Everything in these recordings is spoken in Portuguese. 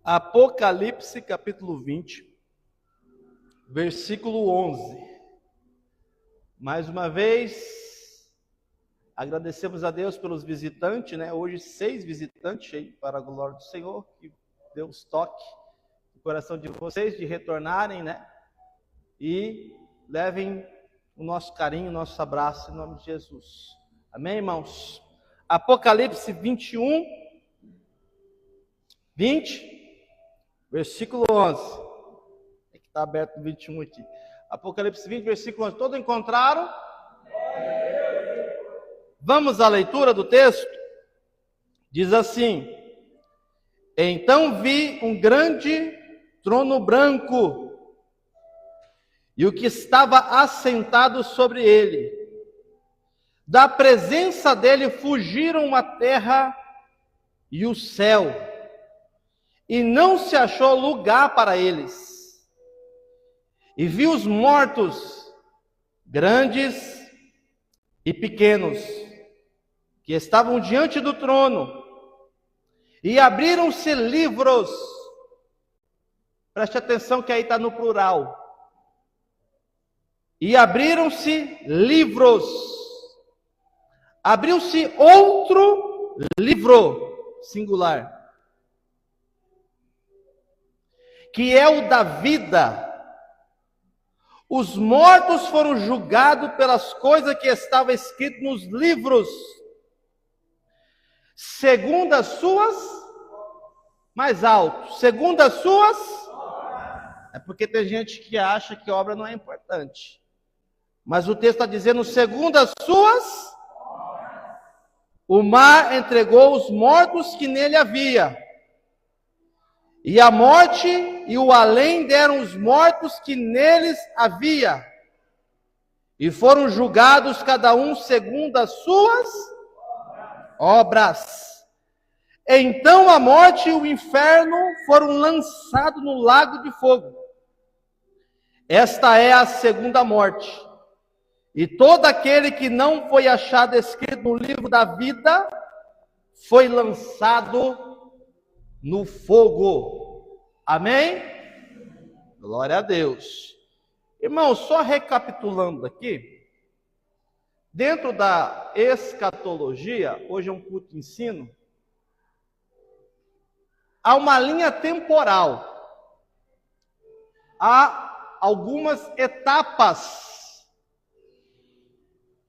Apocalipse capítulo 20, versículo 11. Mais uma vez, agradecemos a Deus pelos visitantes, né? Hoje 6 visitantes aí para a glória do Senhor, que Deus toque no coração de vocês de retornarem, né? E levem o nosso carinho, o nosso abraço em nome de Jesus. Amém, irmãos? Apocalipse 21, 20, versículo 11. É que está aberto o 21 aqui. Apocalipse 20, versículo 11. Todos encontraram? Vamos à leitura do texto? Diz assim: Então vi um grande trono branco, e o que estava assentado sobre ele. Da presença dele fugiram a terra e o céu, e não se achou lugar para eles. E vi os mortos, grandes e pequenos, que estavam diante do trono, e abriram-se livros. Preste atenção que aí está no plural. E abriram-se livros. Abriu-se outro livro, singular, que é o da vida. Os mortos foram julgados pelas coisas que estavam escritas nos livros, segundo as suas, mais alto, segundo as suas, é porque tem gente que acha que obra não é importante, mas o texto está dizendo, segundo as suas, o mar entregou os mortos que nele havia, e a morte e o além deram os mortos que neles havia, e foram julgados cada um segundo as suas obras. Então a morte e o inferno foram lançados no lago de fogo. Esta é a segunda morte. E todo aquele que não foi achado escrito no livro da vida foi lançado no fogo. Amém? Glória a Deus. Irmãos, só recapitulando aqui, dentro da escatologia, hoje é um culto de ensino, há uma linha temporal, há algumas etapas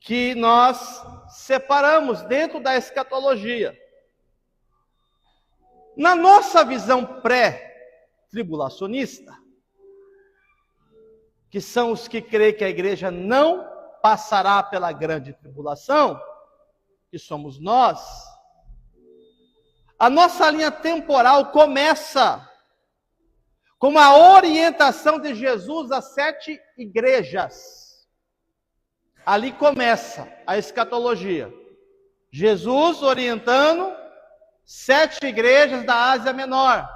que nós separamos dentro da escatologia. Na nossa visão pré-tribulacionista, que são os que creem que a igreja não passará pela grande tribulação, que somos nós, a nossa linha temporal começa com a orientação de Jesus às 7 igrejas. Ali começa a escatologia. Jesus orientando 7 igrejas da Ásia Menor.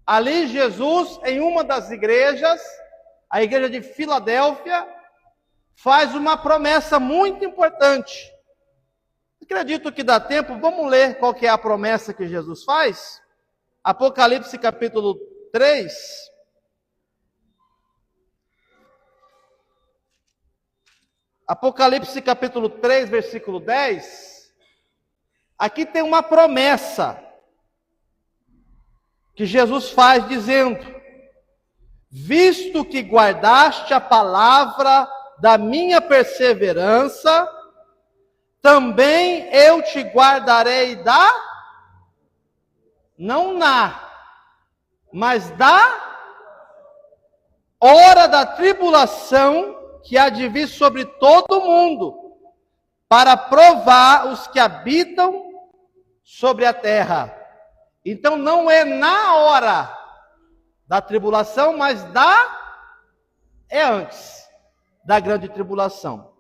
Ali Jesus, em uma das igrejas, a igreja de Filadélfia, faz uma promessa muito importante. Acredito que dá tempo, vamos ler qual que é a promessa que Jesus faz? Apocalipse capítulo 3. Apocalipse capítulo 3, versículo 10. Aqui tem uma promessa que Jesus faz dizendo: visto que guardaste a palavra da minha perseverança, também eu te guardarei mas da hora da tribulação que há de vir sobre todo o mundo, para provar os que habitam sobre a terra. Então não é na hora da tribulação, mas é antes da grande tribulação.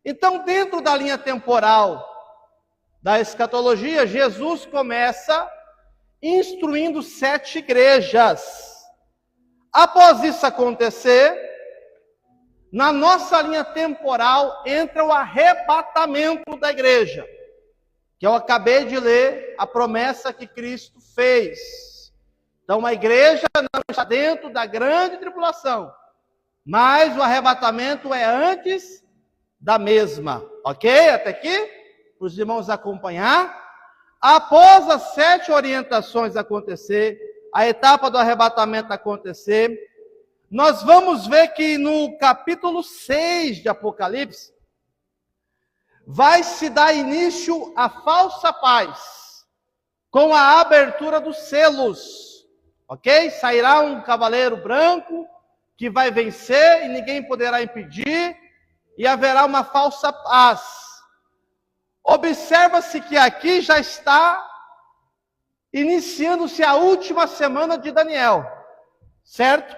Então, dentro da linha temporal da escatologia, Jesus começa instruindo 7 igrejas. Após isso acontecer, na nossa linha temporal entra o arrebatamento da igreja, que eu acabei de ler a promessa que Cristo fez, Então a igreja não está dentro da grande tribulação, mas o arrebatamento é antes da mesma. Ok? Até aqui? Para os irmãos acompanhar. Após as 7 orientações acontecer, a etapa do arrebatamento acontecer, nós vamos ver que no capítulo 6 de Apocalipse, vai se dar início à falsa paz, com a abertura dos selos, ok? Sairá um cavaleiro branco, que vai vencer e ninguém poderá impedir, e haverá uma falsa paz. Observa-se que aqui já está iniciando-se a última semana de Daniel, certo?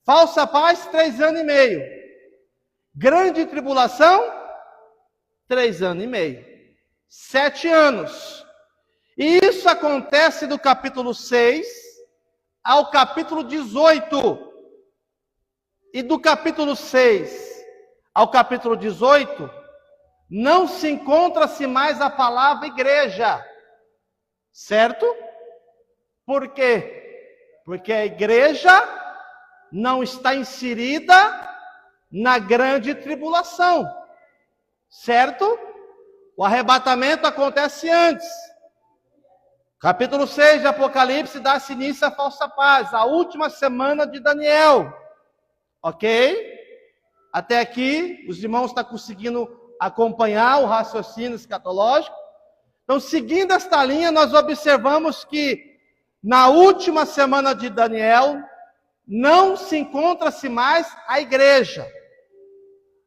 Falsa paz, 3 anos e meio. Grande tribulação, 3 anos e meio. 7 anos. E isso acontece do capítulo 6 ao capítulo 18. E do capítulo 6 ao capítulo 18, não se encontra-se mais a palavra igreja. Certo? Por quê? Porque a igreja não está inserida na grande tribulação. Certo? O arrebatamento acontece antes. Capítulo 6 de Apocalipse dá-se início à falsa paz, a última semana de Daniel. Ok? Até aqui, os irmãos estão conseguindo acompanhar o raciocínio escatológico. Então, seguindo esta linha, nós observamos que na última semana de Daniel, não se encontra-se mais a igreja.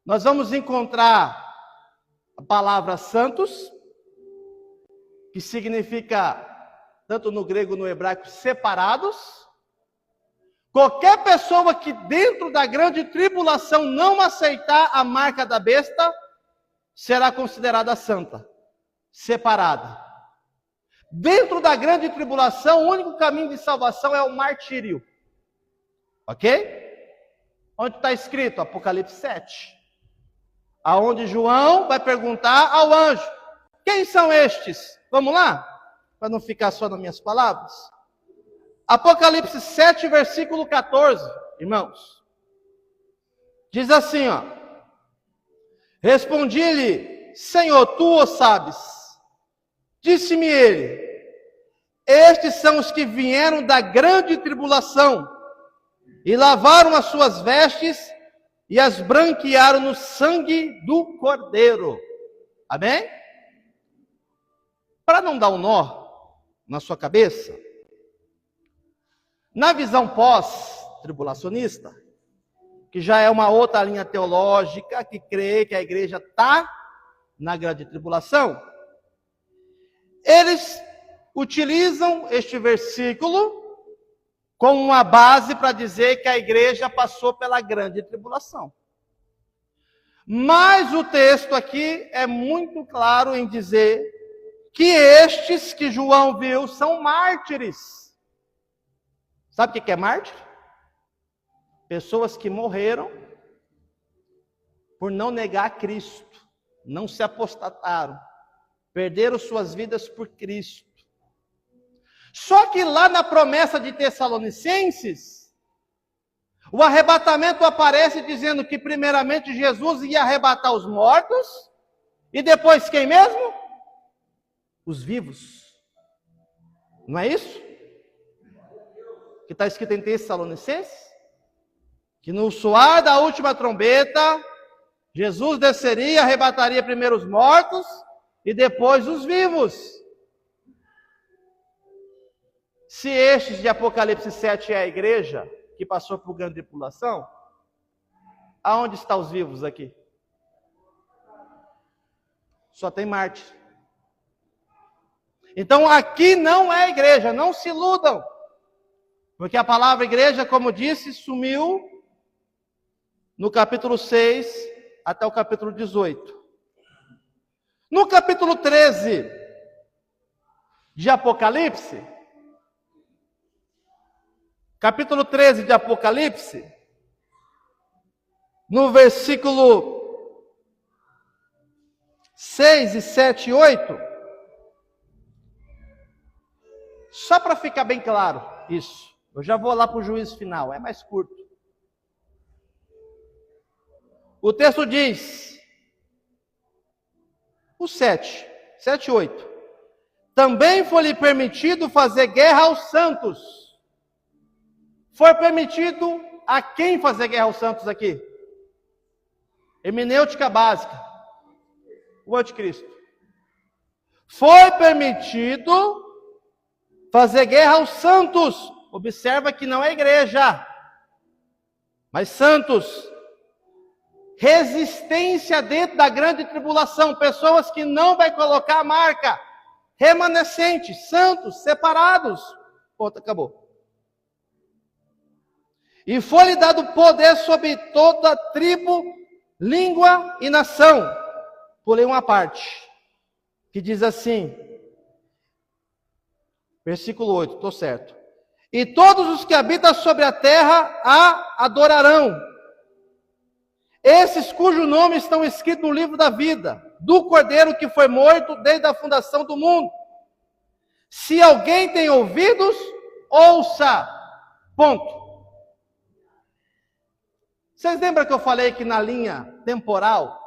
Nós vamos encontrar a palavra santos, que significa, tanto no grego como no hebraico, separados. Qualquer pessoa que dentro da grande tribulação não aceitar a marca da besta, será considerada santa, separada. Dentro da grande tribulação, o único caminho de salvação é o martírio. Ok? Onde está escrito? Apocalipse 7. Aonde João vai perguntar ao anjo: quem são estes? Vamos lá? Para não ficar só nas minhas palavras. Apocalipse 7, versículo 14, irmãos. Diz assim, ó. Respondi-lhe: Senhor, tu o sabes. Disse-me ele: estes são os que vieram da grande tribulação, e lavaram as suas vestes, e as branquearam no sangue do Cordeiro. Amém? Para não dar um nó na sua cabeça, na visão pós-tribulacionista, que já é uma outra linha teológica, que crê que a igreja está na grande tribulação, eles utilizam este versículo como uma base para dizer que a igreja passou pela grande tribulação. Mas o texto aqui é muito claro em dizer que estes que João viu são mártires. Sabe o que é mártir? Pessoas que morreram por não negar Cristo, não se apostataram, perderam suas vidas por Cristo. Só que lá na promessa de Tessalonicenses, o arrebatamento aparece dizendo que primeiramente Jesus ia arrebatar os mortos, e depois quem mesmo? Os vivos. Não é isso? Que está escrito em Tessalonicenses? Que no soar da última trombeta, Jesus desceria, arrebataria primeiro os mortos e depois os vivos. Se estes de Apocalipse 7 é a igreja que passou por grande tribulação, aonde estão os vivos aqui? Só tem Marte. Então aqui não é igreja, não se iludam. Porque a palavra igreja, como disse, sumiu no capítulo 6 até o capítulo 18. No capítulo 13 de Apocalipse, capítulo 13 de Apocalipse, no versículo 6 e 7 e 8, só para ficar bem claro, Isso. Eu já vou lá para o juízo final, é mais curto. O texto diz, o 7, 7 e 8. Também foi-lhe permitido fazer guerra aos santos. Foi permitido a quem fazer guerra aos santos aqui? Hermenêutica básica. O anticristo. Foi permitido fazer guerra aos santos. Observa que não é igreja, mas santos. Resistência dentro da grande tribulação. Pessoas que não vai colocar a marca. Remanescentes, santos, separados. Ponto, acabou. E foi-lhe dado poder sobre toda tribo, língua e nação. Pulei uma parte, que diz assim, versículo 8, estou certo. E todos os que habitam sobre a terra a adorarão. Esses cujos nomes estão escritos no livro da vida, do Cordeiro que foi morto desde a fundação do mundo. Se alguém tem ouvidos, ouça. Ponto. Vocês lembram que eu falei que na linha temporal,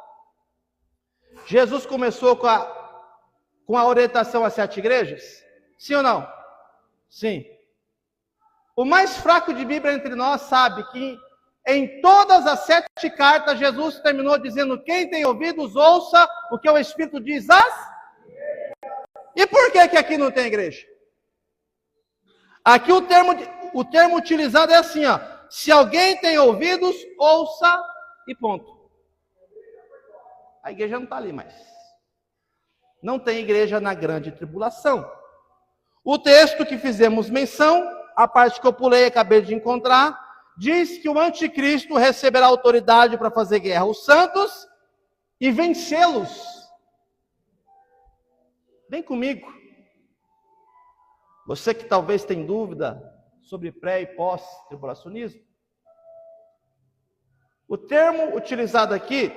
Jesus começou com a orientação às 7 igrejas? Sim ou não? Sim. O mais fraco de Bíblia entre nós sabe que em todas as 7 cartas, Jesus terminou dizendo, quem tem ouvidos, ouça o que o Espírito diz às... E por que aqui não tem igreja? Aqui o termo utilizado é assim, ó. Se alguém tem ouvidos, ouça e ponto. A igreja não está ali mais. Não tem igreja na grande tribulação. O texto que fizemos menção, a parte que eu pulei e acabei de encontrar, diz que o anticristo receberá autoridade para fazer guerra aos santos e vencê-los. Vem comigo. Você que talvez tem dúvida sobre pré e pós-tribulacionismo. O termo utilizado aqui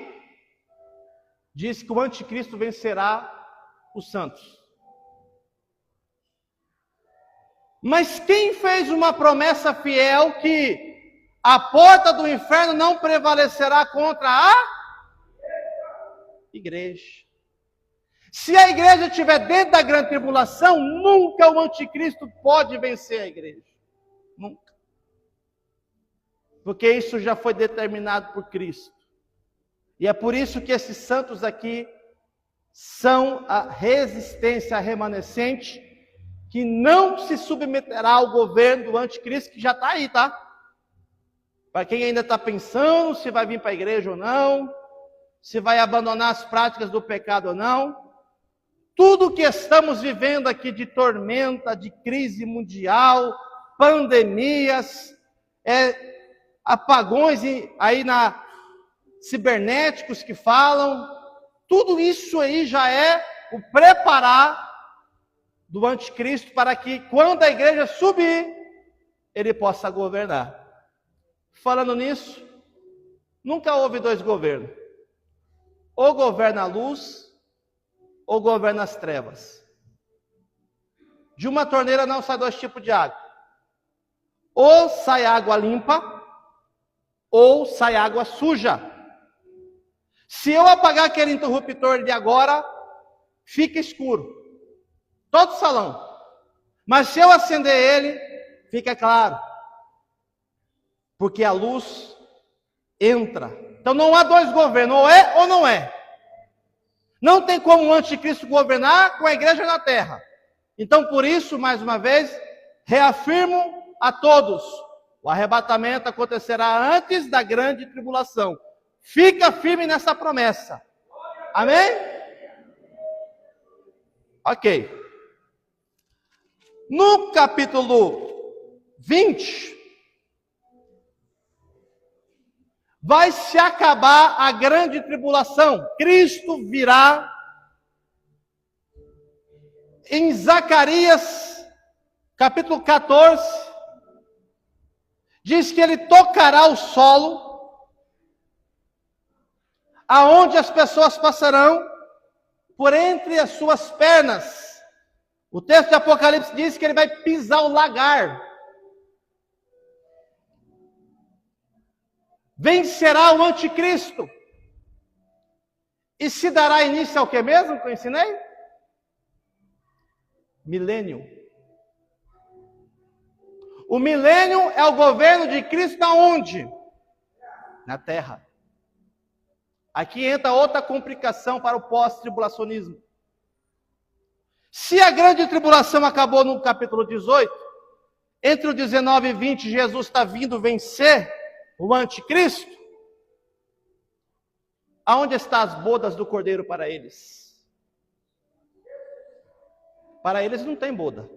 diz que o anticristo vencerá os santos. Mas quem fez uma promessa fiel que a porta do inferno não prevalecerá contra a igreja? Se a igreja estiver dentro da grande tribulação, nunca o anticristo pode vencer a igreja. Nunca. Porque isso já foi determinado por Cristo. E é por isso que esses santos aqui são a resistência remanescente que não se submeterá ao governo do anticristo, que já está aí, tá? Para quem ainda está pensando se vai vir para a igreja ou não, se vai abandonar as práticas do pecado ou não, tudo que estamos vivendo aqui de tormenta, de crise mundial, pandemias, apagões aí cibernéticos que falam, tudo isso aí já é o preparar do anticristo para que quando a igreja subir, ele possa governar. Falando nisso, nunca houve 2 governos. Ou governa a luz, ou governa as trevas. De uma torneira não sai 2 tipos de água. Ou sai água limpa, ou sai água suja. Se eu apagar aquele interruptor de agora, fica escuro. Todo o salão. Mas se eu acender ele, fica claro. Porque a luz entra. Então não há 2 governos, ou é ou não é. Não tem como o anticristo governar com a igreja na terra. Então por isso, mais uma vez, reafirmo a todos, o arrebatamento acontecerá antes da grande tribulação. Fica firme nessa promessa. Amém? Ok. No capítulo 20, vai se acabar a grande tribulação. Cristo virá. Em Zacarias, capítulo 14, diz que ele tocará o solo, aonde as pessoas passarão por entre as suas pernas. O texto de Apocalipse diz que ele vai pisar o lagar. vencerá o anticristo e se dará início ao que mesmo que eu ensinei? Milênio. O milênio é o governo de Cristo aonde? Na terra. Aqui entra outra complicação para o pós-tribulacionismo. Se a grande tribulação acabou no capítulo 18, entre o 19 e 20, Jesus está vindo vencer o anticristo. Aonde estão as bodas do Cordeiro para eles? Para eles não tem boda.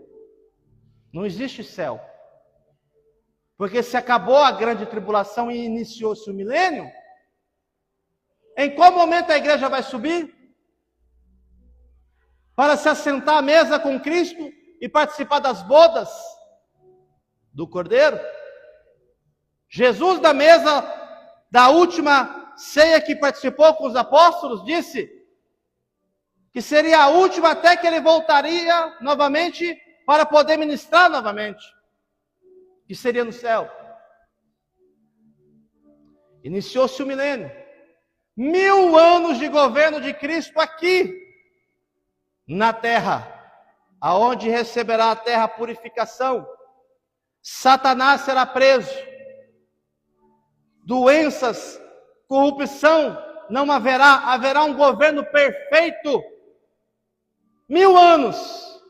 Não existe céu. Porque se acabou a grande tribulação e iniciou-se o milênio, em qual momento a igreja vai subir? Para se assentar à mesa com Cristo e participar das bodas do Cordeiro? Jesus, da mesa da última ceia que participou com os apóstolos, disse que seria a última até que ele voltaria novamente para poder ministrar novamente, que seria no céu. Iniciou-se o milênio, 1000 anos de governo de Cristo aqui na terra, aonde receberá a terra purificação. Satanás será preso, doenças, corrupção não haverá, haverá um governo perfeito, 1000 anos.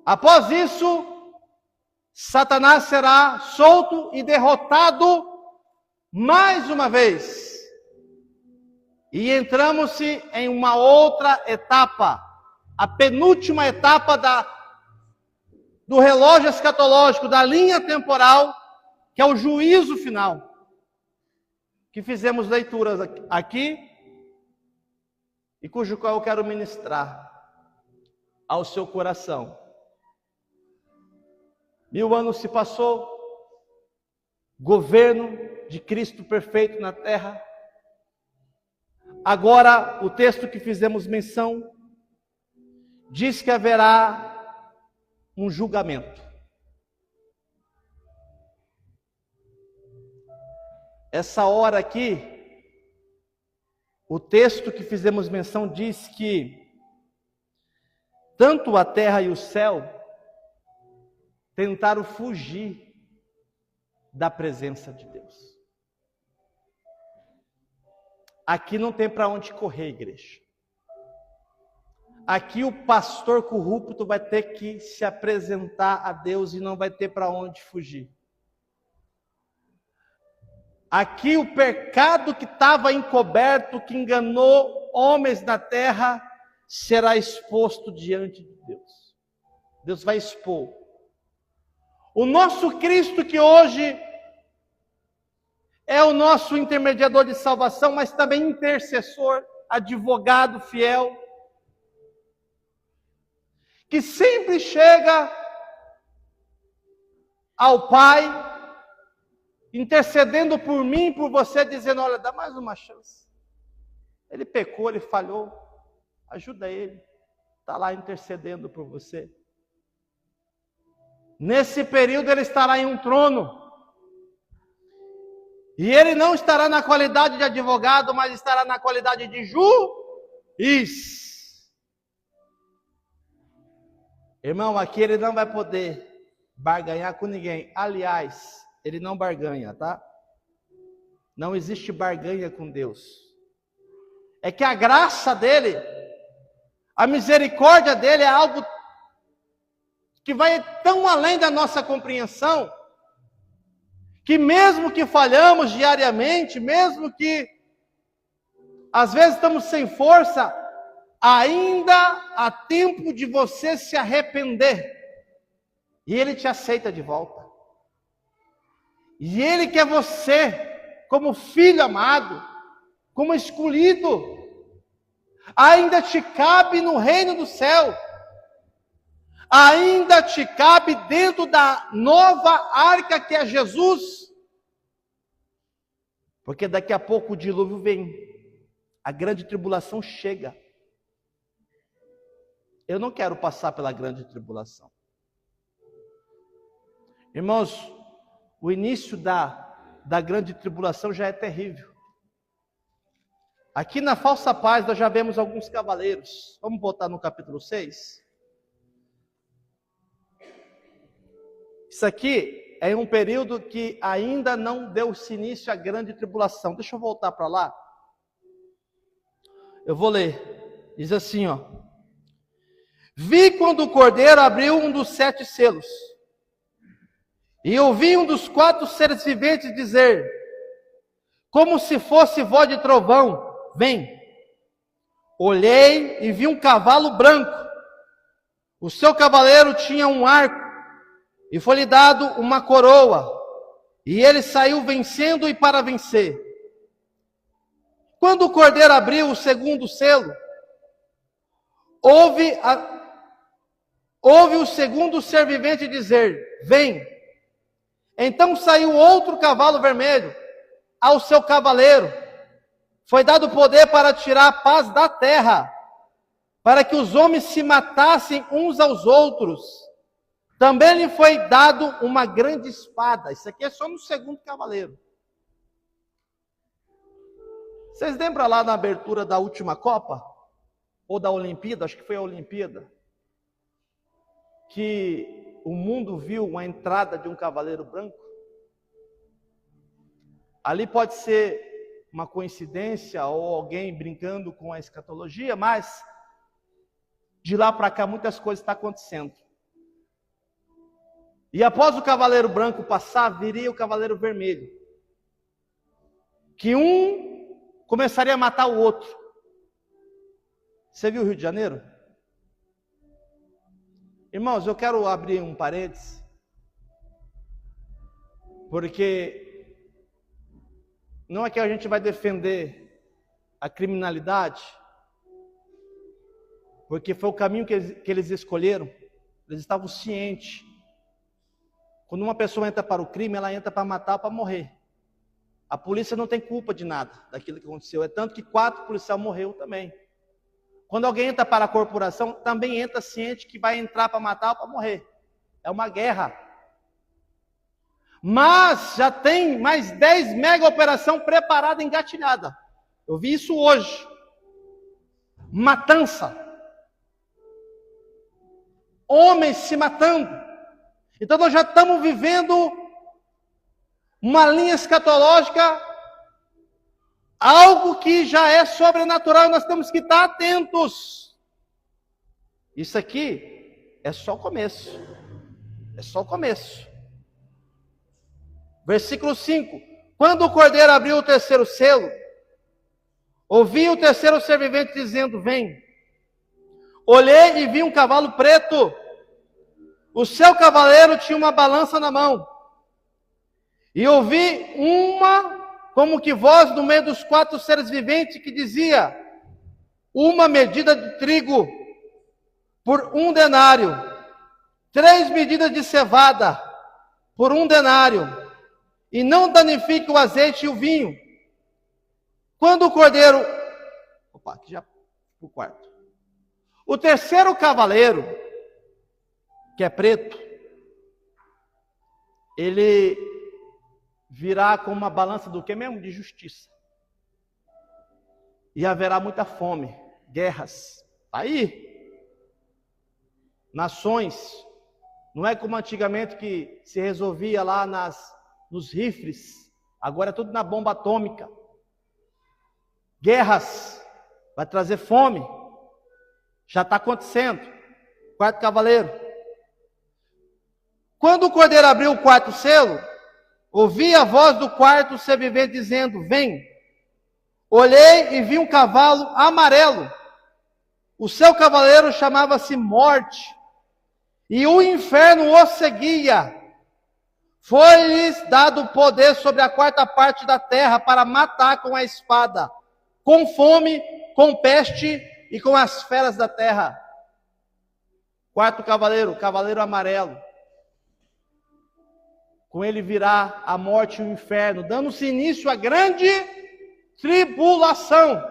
Após isso, Satanás será solto e derrotado mais uma vez. E entramos-se em uma outra etapa, a penúltima etapa do relógio escatológico, da linha temporal, que é o juízo final, que fizemos leituras aqui, e cujo qual eu quero ministrar ao seu coração. 1000 anos se passou, governo de Cristo perfeito na terra. Agora, o texto que fizemos menção diz que haverá um julgamento. Essa hora aqui, o texto que fizemos menção diz que tanto a terra e o céu tentaram fugir da presença de Deus. Aqui não tem para onde correr, igreja. Aqui o pastor corrupto vai ter que se apresentar a Deus e não vai ter para onde fugir. Aqui o pecado que estava encoberto, que enganou homens na terra, será exposto diante de Deus. Deus vai expor. O nosso Cristo, que hoje é o nosso intermediador de salvação, mas também intercessor, advogado fiel, que sempre chega ao Pai, intercedendo por mim e por você, dizendo: olha, dá mais uma chance. Ele pecou, ele falhou, ajuda ele, está lá intercedendo por você. Nesse período ele estará em um trono, e ele não estará na qualidade de advogado, mas estará na qualidade de juiz. Irmão, aqui ele não vai poder barganhar com ninguém. Aliás, ele não barganha, tá? Não existe barganha com Deus. É que a graça dele, a misericórdia dele é algo que vai tão além da nossa compreensão, que mesmo que falhamos diariamente, mesmo que às vezes estamos sem força, ainda há tempo de você se arrepender. E ele te aceita de volta. E ele quer você como filho amado, como escolhido. Ainda te cabe no reino do céu. Ainda te cabe dentro da nova arca que é Jesus. Porque daqui a pouco o dilúvio vem. A grande tribulação chega. Eu não quero passar pela grande tribulação. Irmãos, o início da grande tribulação já é terrível. Aqui na falsa paz nós já vemos alguns cavaleiros. Vamos voltar no capítulo 6. Isso aqui é um período que ainda não deu-se início à grande tribulação. Deixa eu voltar para lá. Eu vou ler. Diz assim, ó. Vi quando o Cordeiro abriu um dos 7 selos. E ouvi um dos 4 seres viventes dizer, como se fosse voz de trovão, vem. Olhei e vi um cavalo branco. O seu cavaleiro tinha um arco. E foi-lhe dado uma coroa. E ele saiu vencendo e para vencer. Quando o Cordeiro abriu o segundo selo, houve o segundo ser vivente dizer, vem. Então saiu outro cavalo vermelho, ao seu cavaleiro. Foi dado poder para tirar a paz da terra, para que os homens se matassem uns aos outros. Também lhe foi dado uma grande espada. Isso aqui é só no segundo cavaleiro. Vocês lembram lá na abertura da última Copa? Ou da Olimpíada? Acho que foi a Olimpíada. Que o mundo viu a entrada de um cavaleiro branco. Ali pode ser uma coincidência ou alguém brincando com a escatologia, mas de lá para cá muitas coisas estão acontecendo. E após o cavaleiro branco passar, viria o cavaleiro vermelho. Que um começaria a matar o outro. Você viu o Rio de Janeiro? Irmãos, eu quero abrir um parênteses. Porque não é que a gente vai defender a criminalidade. Porque foi o caminho que eles escolheram. Eles estavam cientes. Quando uma pessoa entra para o crime, ela entra para matar ou para morrer. A polícia não tem culpa de nada daquilo que aconteceu. É tanto que 4 policiais morreram também. Quando alguém entra para a corporação, também entra ciente que vai entrar para matar ou para morrer. É uma guerra. Mas já tem mais 10 mega operação preparada, engatilhada. Eu vi isso hoje. Matança. Homens se matando. Então nós já estamos vivendo uma linha escatológica, algo que já é sobrenatural e nós temos que estar atentos. Isso aqui é só o começo. É só o começo. Versículo 5. Quando o Cordeiro abriu o terceiro selo, ouvi o terceiro ser vivente dizendo, vem. Olhei e vi um cavalo preto. O seu cavaleiro tinha uma balança na mão. E ouvi como que voz no meio dos 4 seres viventes que dizia, uma medida de trigo por 1 denário, 3 medidas de cevada por 1 denário, e não danifique o azeite e o vinho. Quando o Cordeiro... Opa, aqui já o quarto. O terceiro cavaleiro, que é preto, ele virá com uma balança do que mesmo? De justiça. E haverá muita fome, guerras. Aí, nações, não é como antigamente que se resolvia lá nos rifles, agora é tudo na bomba atômica. Guerras, vai trazer fome, já está acontecendo. 4º cavaleiro. Quando o Cordeiro abriu o 4º selo, ouvi a voz do 4º ser vivente dizendo, vem. Olhei e vi um cavalo amarelo. O seu cavaleiro chamava-se Morte, e o inferno o seguia. Foi-lhes dado poder sobre a 4ª parte da terra para matar com a espada, com fome, com peste e com as feras da terra. 4º cavaleiro, cavaleiro amarelo. Com ele virá a morte e o inferno, dando-se início à grande tribulação.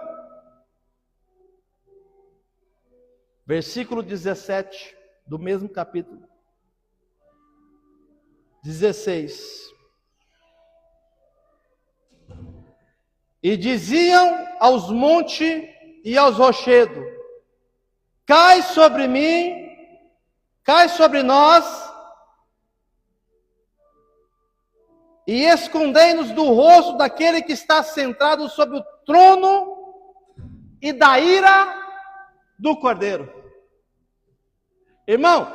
Versículo 17 do mesmo capítulo. 16. E diziam aos montes e aos rochedos: cai sobre mim, cai sobre nós, e escondei-nos do rosto daquele que está sentado sobre o trono e da ira do Cordeiro. Irmão,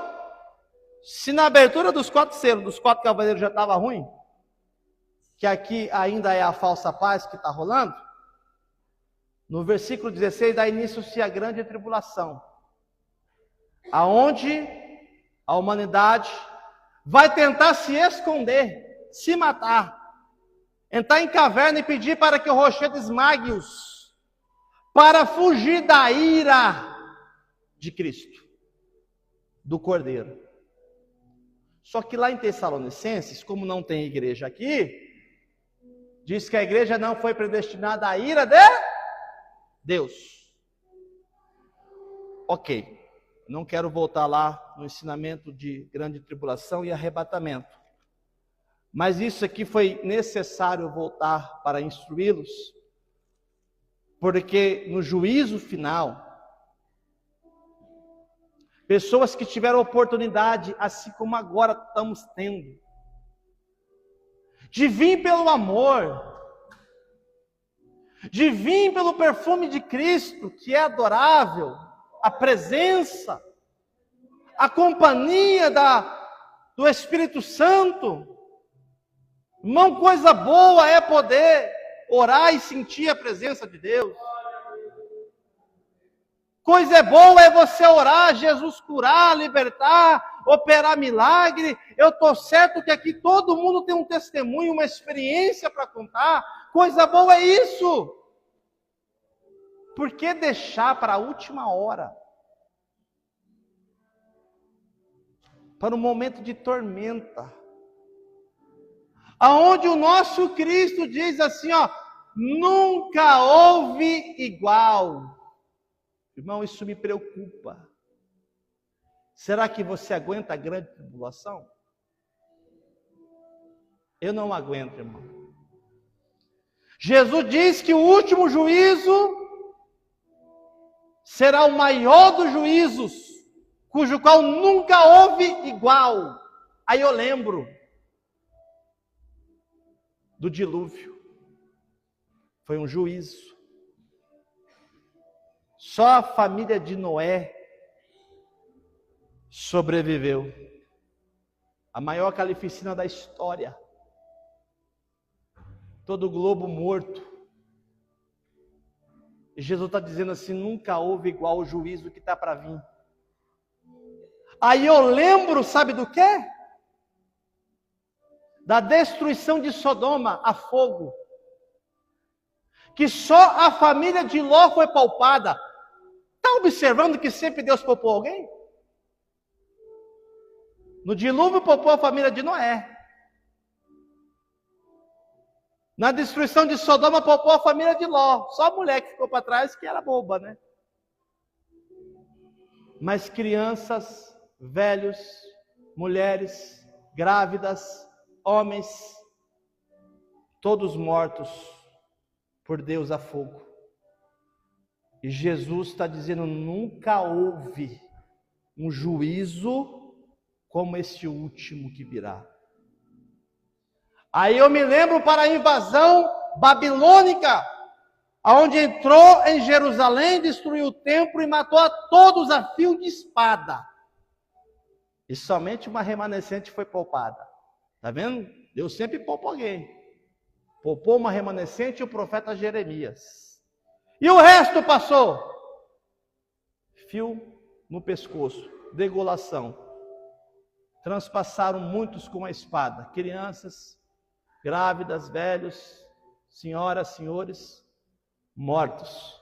se na abertura dos 4 selos, dos 4 cavaleiros já estava ruim, que aqui ainda é a falsa paz que está rolando, no versículo 16 dá início-se a grande tribulação, aonde a humanidade vai tentar se esconder, se matar, entrar em caverna e pedir para que o rochedo esmague-os, para fugir da ira de Cristo, do Cordeiro. Só que lá em Tessalonicenses, como não tem igreja aqui, diz que a igreja não foi predestinada à ira de Deus. Ok, não quero voltar lá no ensinamento de grande tribulação e arrebatamento. Mas isso aqui foi necessário voltar para instruí-los, porque no juízo final, pessoas que tiveram oportunidade, assim como agora estamos tendo, de vir pelo amor, de vir pelo perfume de Cristo, que é adorável, a presença, a companhia do Espírito Santo. Irmão, coisa boa é poder orar e sentir a presença de Deus. Coisa boa é você orar, Jesus curar, libertar, operar milagre. Eu estou certo que aqui todo mundo tem um testemunho, uma experiência para contar. Coisa boa é isso. Por que deixar para a última hora? Para um momento de tormenta. Aonde o nosso Cristo diz assim, ó, nunca houve igual. Irmão, isso me preocupa. Será que você aguenta a grande tribulação? Eu não aguento, irmão. Jesus diz que o último juízo será o maior dos juízos, cujo qual nunca houve igual. Aí eu lembro do dilúvio. Foi um juízo. Só a família de Noé sobreviveu. A maior carnificina da história. Todo o globo morto. E Jesus está dizendo assim, nunca houve igual o juízo que está para vir. Aí eu lembro, sabe do quê? Da destruição de Sodoma a fogo. Que só a família de Ló foi poupada. Está observando que sempre Deus poupou alguém? No dilúvio poupou a família de Noé. Na destruição de Sodoma poupou a família de Ló. Só a mulher que ficou para trás que era boba, né? Mas crianças, velhos, mulheres, grávidas, homens, todos mortos por Deus a fogo. E Jesus está dizendo, nunca houve um juízo como esse último que virá. Aí eu me lembro para a invasão babilônica, aonde entrou em Jerusalém, destruiu o templo e matou a todos a fio de espada. E somente uma remanescente foi poupada. Está vendo? Deus sempre poupa alguém. Poupou uma remanescente e o profeta Jeremias. E o resto passou. Fio no pescoço, degolação. Transpassaram muitos com a espada. Crianças, grávidas, velhos, senhoras, senhores, mortos.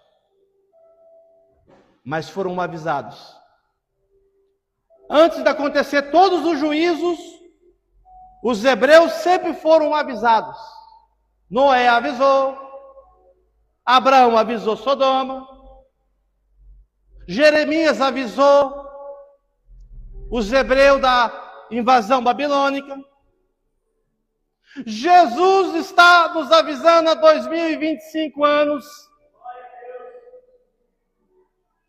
Mas foram avisados. Antes de acontecer todos os juízos, os hebreus sempre foram avisados. Noé avisou. Abraão avisou Sodoma. Jeremias avisou os hebreus da invasão babilônica. Jesus está nos avisando há 2025 anos,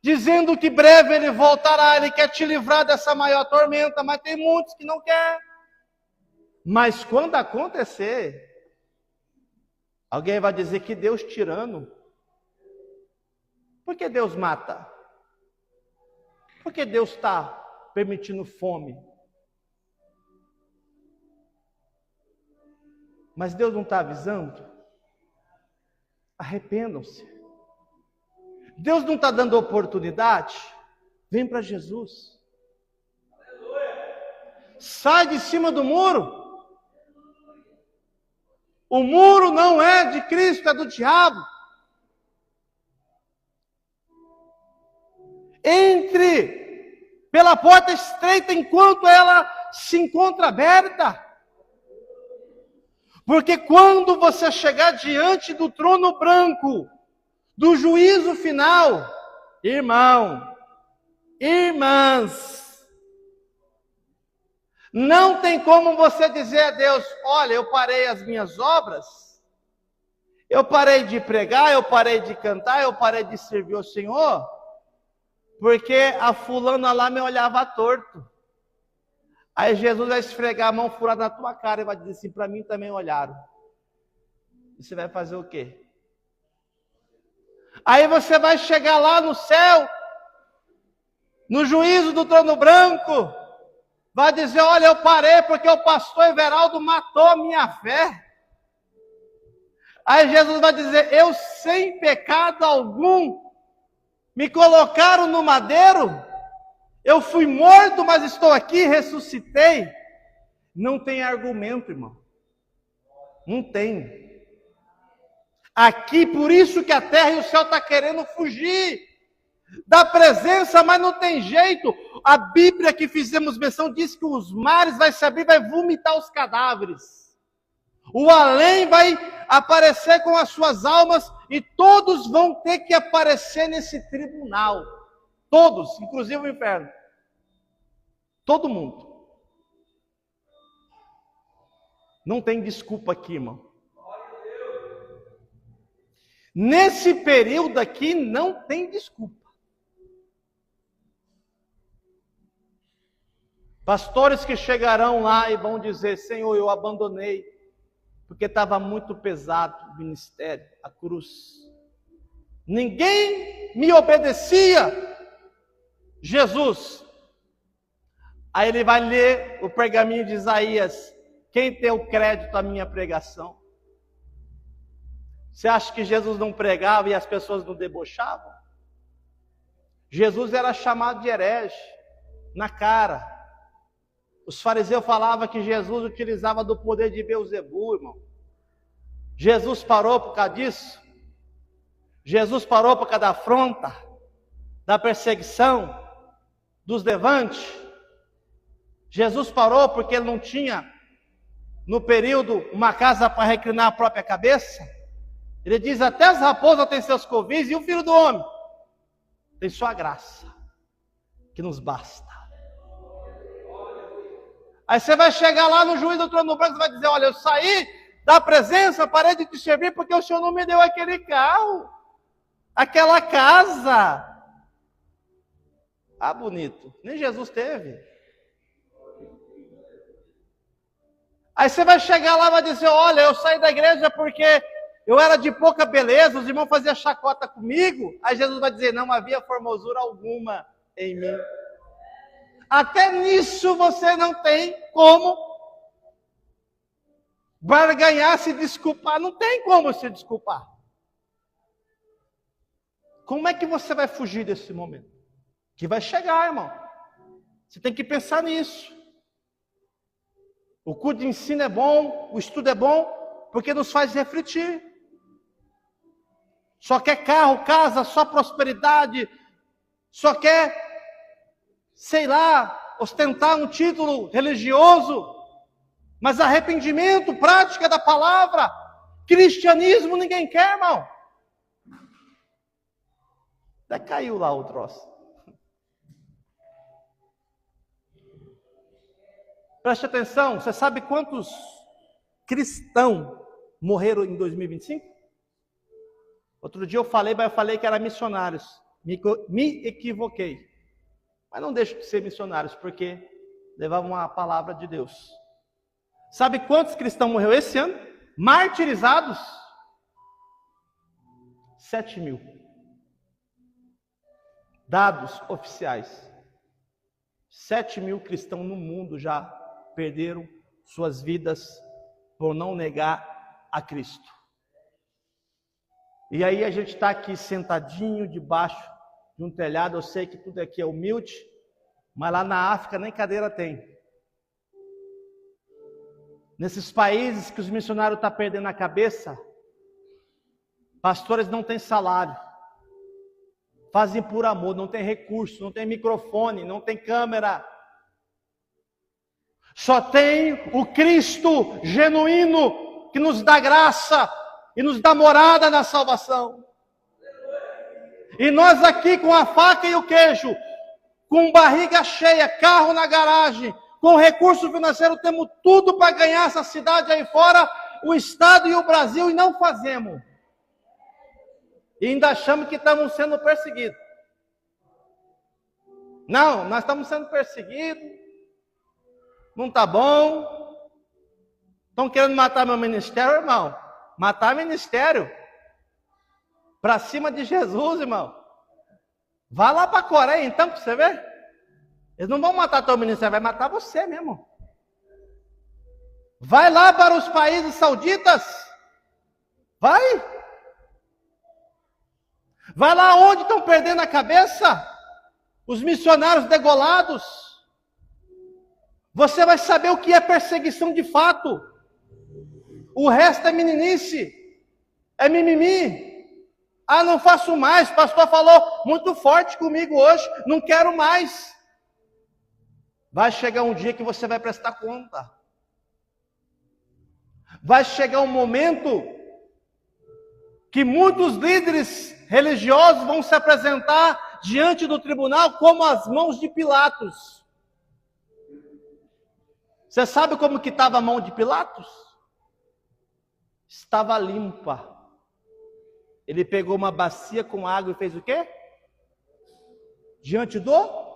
dizendo que breve Ele voltará, Ele quer te livrar dessa maior tormenta, mas tem muitos que não querem. Mas quando acontecer, alguém vai dizer que Deus tirano. Por que Deus mata? Por que Deus está permitindo fome? Mas Deus não está avisando? Arrependam-se. Deus não está dando oportunidade? Vem para Jesus. Sai de cima do muro. O muro não é de Cristo, é do diabo. Entre pela porta estreita enquanto ela se encontra aberta. Porque quando você chegar diante do trono branco, do juízo final, irmão, irmãs, não tem como você dizer a Deus: olha, eu parei as minhas obras, eu parei de pregar, eu parei de cantar, eu parei de servir ao Senhor, porque a fulana lá me olhava torto. Aí Jesus vai esfregar a mão furada na tua cara e vai dizer assim: para mim também olharam. E você vai fazer o quê? Aí você vai chegar lá no céu, no juízo do trono branco, vai dizer: olha, eu parei porque o pastor Everaldo matou a minha fé. Aí Jesus vai dizer: eu sem pecado algum, me colocaram no madeiro, eu fui morto, mas estou aqui, ressuscitei. Não tem argumento, irmão. Não tem. Aqui, por isso que a terra e o céu estão querendo fugir da presença, mas não tem jeito. A Bíblia que fizemos menção diz que os mares vai se abrir, vai vomitar os cadáveres. O além vai aparecer com as suas almas e todos vão ter que aparecer nesse tribunal. Todos, inclusive o inferno. Todo mundo. Não tem desculpa aqui, irmão. Nesse período aqui não tem desculpa. Pastores que chegarão lá e vão dizer: Senhor, eu abandonei, porque estava muito pesado o ministério, a cruz. Ninguém me obedecia. Jesus. Aí ele vai ler o pergaminho de Isaías: quem tem o crédito à minha pregação? Você acha que Jesus não pregava e as pessoas não debochavam? Jesus era chamado de herege, na cara. Os fariseus falavam que Jesus utilizava do poder de Beelzebu, irmão. Jesus parou por causa disso? Jesus parou por causa da afronta, da perseguição, dos levantes? Jesus parou porque ele não tinha, no período, uma casa para reclinar a própria cabeça? Ele diz: até as raposas têm seus covis, e o Filho do Homem tem sua graça, que nos basta. Aí você vai chegar lá no juiz do trono branco e vai dizer: olha, eu saí da presença, parei de te servir porque o Senhor não me deu aquele carro, aquela casa. Ah, bonito, nem Jesus teve. Aí você vai chegar lá e vai dizer: olha, eu saí da igreja porque eu era de pouca beleza, os irmãos faziam chacota comigo. Aí Jesus vai dizer: não havia formosura alguma em mim. Até nisso você não tem como barganhar, se desculpar. Não tem como se desculpar. Como é que você vai fugir desse momento? Que vai chegar, irmão. Você tem que pensar nisso. O culto de ensino é bom, o estudo é bom, porque nos faz refletir. Só quer carro, casa, só prosperidade, só quer, sei lá, ostentar um título religioso, mas arrependimento, prática da palavra, cristianismo ninguém quer, irmão. Até caiu lá o troço. Preste atenção, você sabe quantos cristãos morreram em 2025? Outro dia eu falei que eram missionários. Me equivoquei. Mas não deixo de ser missionários, porque levavam a palavra de Deus. Sabe quantos cristãos morreram esse ano? Martirizados? 7.000. Dados oficiais. 7.000 cristãos no mundo já perderam suas vidas por não negar a Cristo. E aí a gente está aqui sentadinho debaixo de um telhado. Eu sei que tudo aqui é humilde, mas lá na África nem cadeira tem. Nesses países que os missionários estão perdendo a cabeça, pastores não têm salário, fazem por amor, não tem recurso, não tem microfone, não tem câmera. Só tem o Cristo genuíno que nos dá graça e nos dá morada na salvação. E nós aqui com a faca e o queijo, com barriga cheia, carro na garagem, com recurso financeiro, temos tudo para ganhar essa cidade aí fora, o Estado e o Brasil, e não fazemos. E ainda achamos que estamos sendo perseguidos. Não, nós estamos sendo perseguidos. Não está bom. Estão querendo matar meu ministério, irmão. Matar ministério. Para cima de Jesus, irmão. Vá lá para a Coreia, então, para você ver. Eles não vão matar teu ministério, vai matar você mesmo. Vai lá para os países sauditas. Vai. Vai lá onde estão perdendo a cabeça. Os missionários degolados. Você vai saber o que é perseguição de fato. O resto é meninice. É mimimi. Ah, não faço mais. O pastor falou muito forte comigo hoje. Não quero mais. Vai chegar um dia que você vai prestar conta. Vai chegar um momento que muitos líderes religiosos vão se apresentar diante do tribunal como as mãos de Pilatos. Você sabe como que estava a mão de Pilatos? Estava limpa. Ele pegou uma bacia com água e fez o quê? Diante do...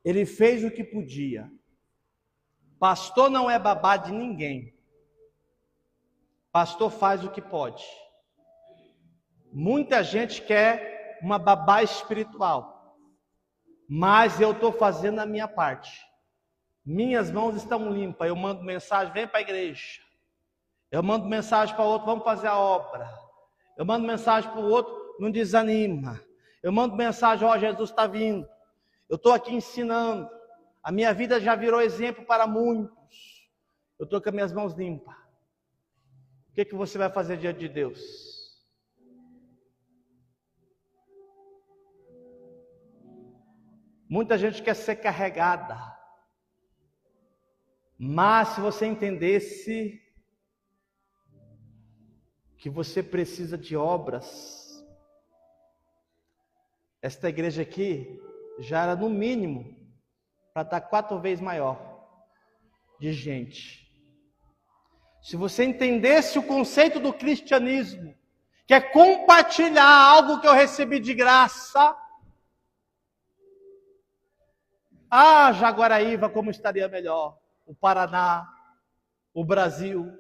Ele fez o que podia. Pastor não é babá de ninguém. Pastor faz o que pode. Muita gente quer uma babá espiritual. Mas eu estou fazendo a minha parte. Minhas mãos estão limpas. Eu mando mensagem, vem para a igreja. Eu mando mensagem para o outro, vamos fazer a obra. Eu mando mensagem para o outro, não desanima. Eu mando mensagem, ó, Jesus está vindo. Eu estou aqui ensinando. A minha vida já virou exemplo para muitos. Eu estou com as minhas mãos limpas. O que você vai fazer diante de Deus? Muita gente quer ser carregada. Mas se você entendesse que você precisa de obras, esta igreja aqui já era no mínimo para estar 4 vezes maior de gente. Se você entendesse o conceito do cristianismo, que é compartilhar algo que eu recebi de graça, Jaguaraíva como estaria melhor, o Paraná, o Brasil.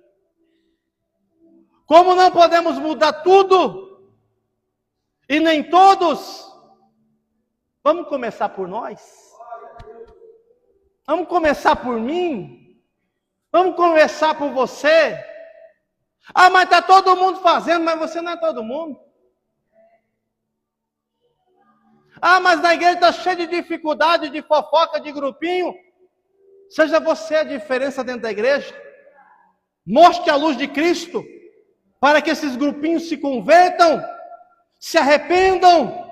Como não podemos mudar tudo, e nem todos, vamos começar por nós? Vamos começar por mim? Vamos começar por você? Mas está todo mundo fazendo, mas você não é todo mundo. Mas na igreja está cheio de dificuldade, de fofoca, de grupinho. Seja você a diferença dentro da igreja. Mostre a luz de Cristo, para que esses grupinhos se convertam, se arrependam.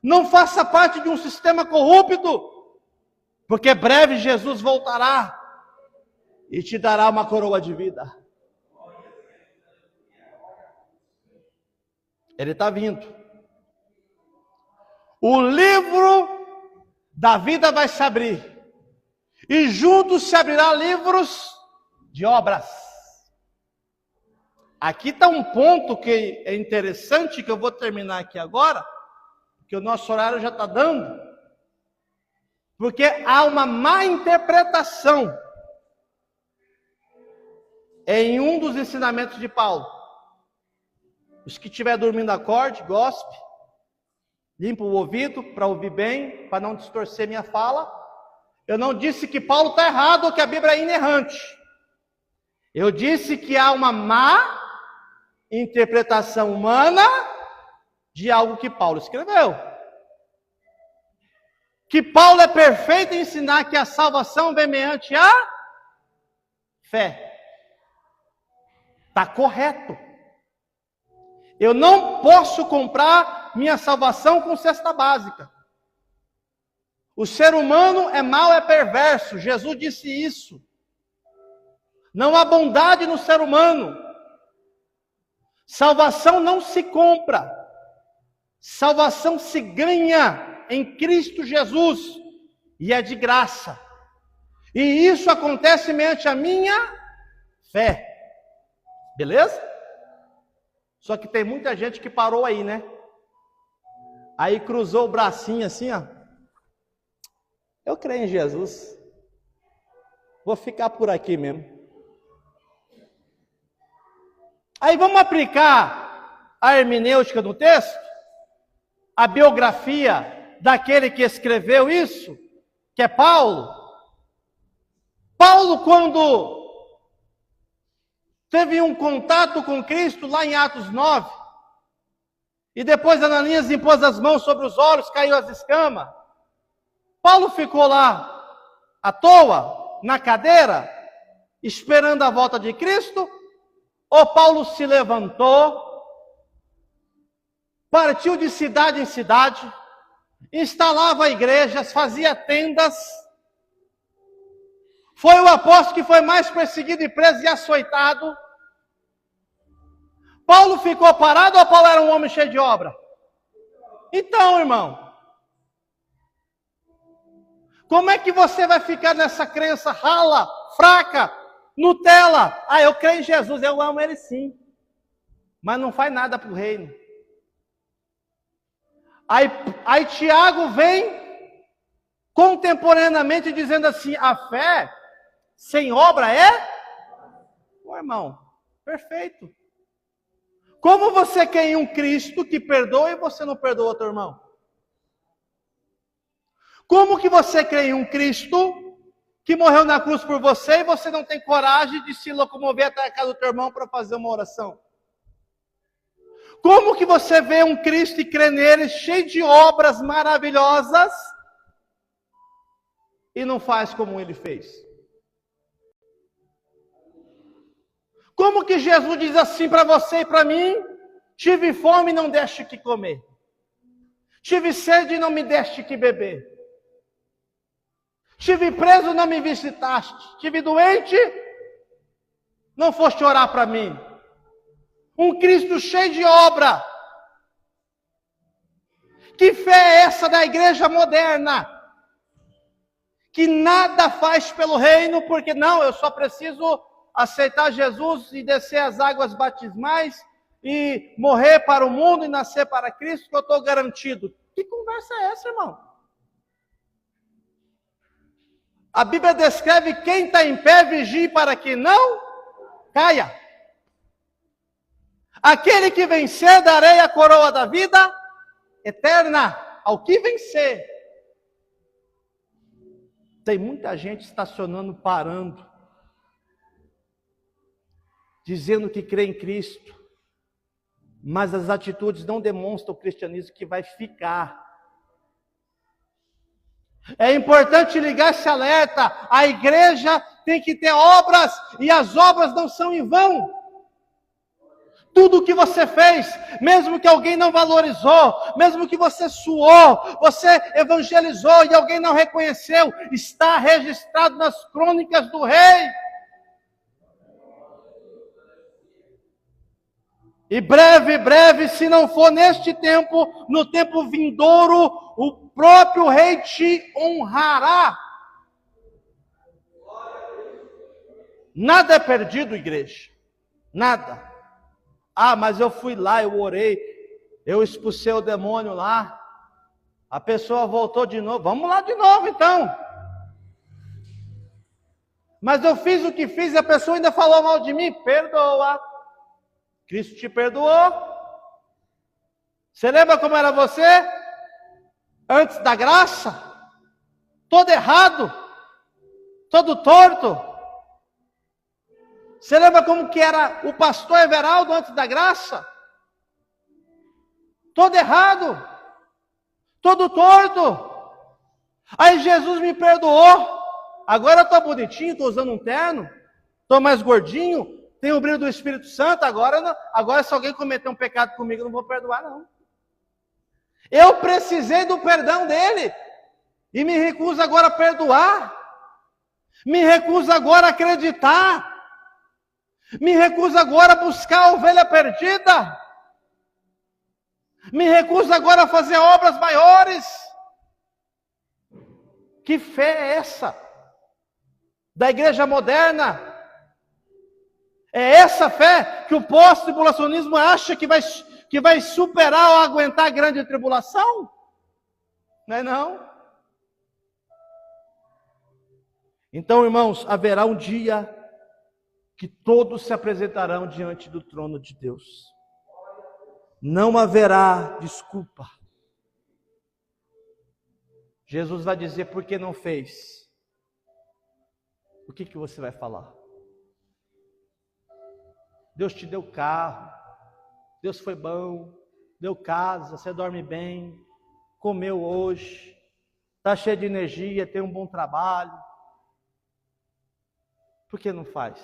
Não faça parte de um sistema corrupto, porque breve Jesus voltará e te dará uma coroa de vida. Ele está vindo. O livro da vida vai se abrir, e juntos se abrirá livros de obras. Aqui está um ponto que é interessante, que eu vou terminar aqui agora, porque o nosso horário já está dando, porque há uma má interpretação em um dos ensinamentos de Paulo. Os que estiver dormindo acorde, gospe, limpa o ouvido para ouvir bem, para não distorcer minha fala. Eu não disse que Paulo está errado ou que a Bíblia é inerrante. Eu disse que há uma má interpretação humana de algo que Paulo escreveu. Que Paulo é perfeito em ensinar que a salvação vem mediante a fé. Está correto. Eu não posso comprar minha salvação com cesta básica. O ser humano é mau, é perverso. Jesus disse isso. Não há bondade no ser humano. Salvação não se compra. Salvação se ganha em Cristo Jesus. E é de graça. E isso acontece mediante a minha fé. Beleza? Só que tem muita gente que parou aí, né? Aí cruzou o bracinho assim, ó. Eu creio em Jesus. Vou ficar por aqui mesmo. Aí vamos aplicar a hermenêutica no texto? A biografia daquele que escreveu isso, que é Paulo. Paulo, quando teve um contato com Cristo lá em Atos 9, e depois Ananias impôs as mãos sobre os olhos, caiu as escamas. Paulo ficou lá à toa, na cadeira, esperando a volta de Cristo? Ou Paulo se levantou, partiu de cidade em cidade, instalava igrejas, fazia tendas, foi o apóstolo que foi mais perseguido e preso e açoitado? Paulo ficou parado ou Paulo era um homem cheio de obra? Então, irmão, como é que você vai ficar nessa crença rala, fraca, Nutella? Ah, eu creio em Jesus, eu amo ele sim, mas não faz nada para o reino. Aí Tiago vem contemporaneamente dizendo assim: a fé sem obra é? Ô irmão, perfeito. Como você quer em um Cristo que perdoa e você não perdoa outro irmão? Como que você crê em um Cristo que morreu na cruz por você e você não tem coragem de se locomover até a casa do teu irmão para fazer uma oração? Como que você vê um Cristo e crê nele cheio de obras maravilhosas e não faz como ele fez? Como que Jesus diz assim para você e para mim: tive fome e não deste que comer, tive sede e não me deste que beber, tive preso e não me visitaste, tive doente, não foste orar para mim? Um Cristo cheio de obra. Que fé é essa da igreja moderna? Que nada faz pelo reino, porque não, eu só preciso aceitar Jesus e descer as águas batismais e morrer para o mundo e nascer para Cristo, que eu estou garantido. Que conversa é essa, irmão? A Bíblia descreve: quem está em pé, vigie para que não caia. Aquele que vencer, darei a coroa da vida eterna ao que vencer. Tem muita gente estacionando, parando, dizendo que crê em Cristo, mas as atitudes não demonstram o cristianismo que vai ficar. É importante ligar esse alerta: a igreja tem que ter obras, e as obras não são em vão. Tudo o que você fez, mesmo que alguém não valorizou, mesmo que você suou, você evangelizou e alguém não reconheceu, está registrado nas crônicas do rei. E breve, se não for neste tempo, no tempo vindouro, o próprio rei te honrará. Nada é perdido, igreja. Nada. Ah, mas eu fui lá, eu orei, eu expulsei o demônio lá, a pessoa voltou de novo. Vamos lá de novo então. Mas eu fiz o que fiz e a pessoa ainda falou mal de mim. Perdoa. Cristo te perdoou. Você lembra como era você? Antes da graça? Todo errado. Todo torto. Você lembra como que era o pastor Everaldo antes da graça? Todo errado. Todo torto. Aí Jesus me perdoou. Agora eu estou bonitinho, estou usando um terno, estou mais gordinho, tenho o brilho do Espírito Santo, agora se alguém cometer um pecado comigo, eu não vou perdoar não. Eu precisei do perdão dele, e me recuso agora a perdoar, me recuso agora a acreditar, me recuso agora a buscar a ovelha perdida, me recuso agora a fazer obras maiores. Que fé é essa? Da igreja moderna? É essa fé que o pós-tribulacionismo acha que vai superar ou aguentar a grande tribulação? Não é não? Então, irmãos, haverá um dia que todos se apresentarão diante do trono de Deus. Não haverá desculpa. Jesus vai dizer por que não fez. O que você vai falar? Deus te deu carro, Deus foi bom, deu casa, você dorme bem, comeu hoje, está cheio de energia, tem um bom trabalho. Por que não faz?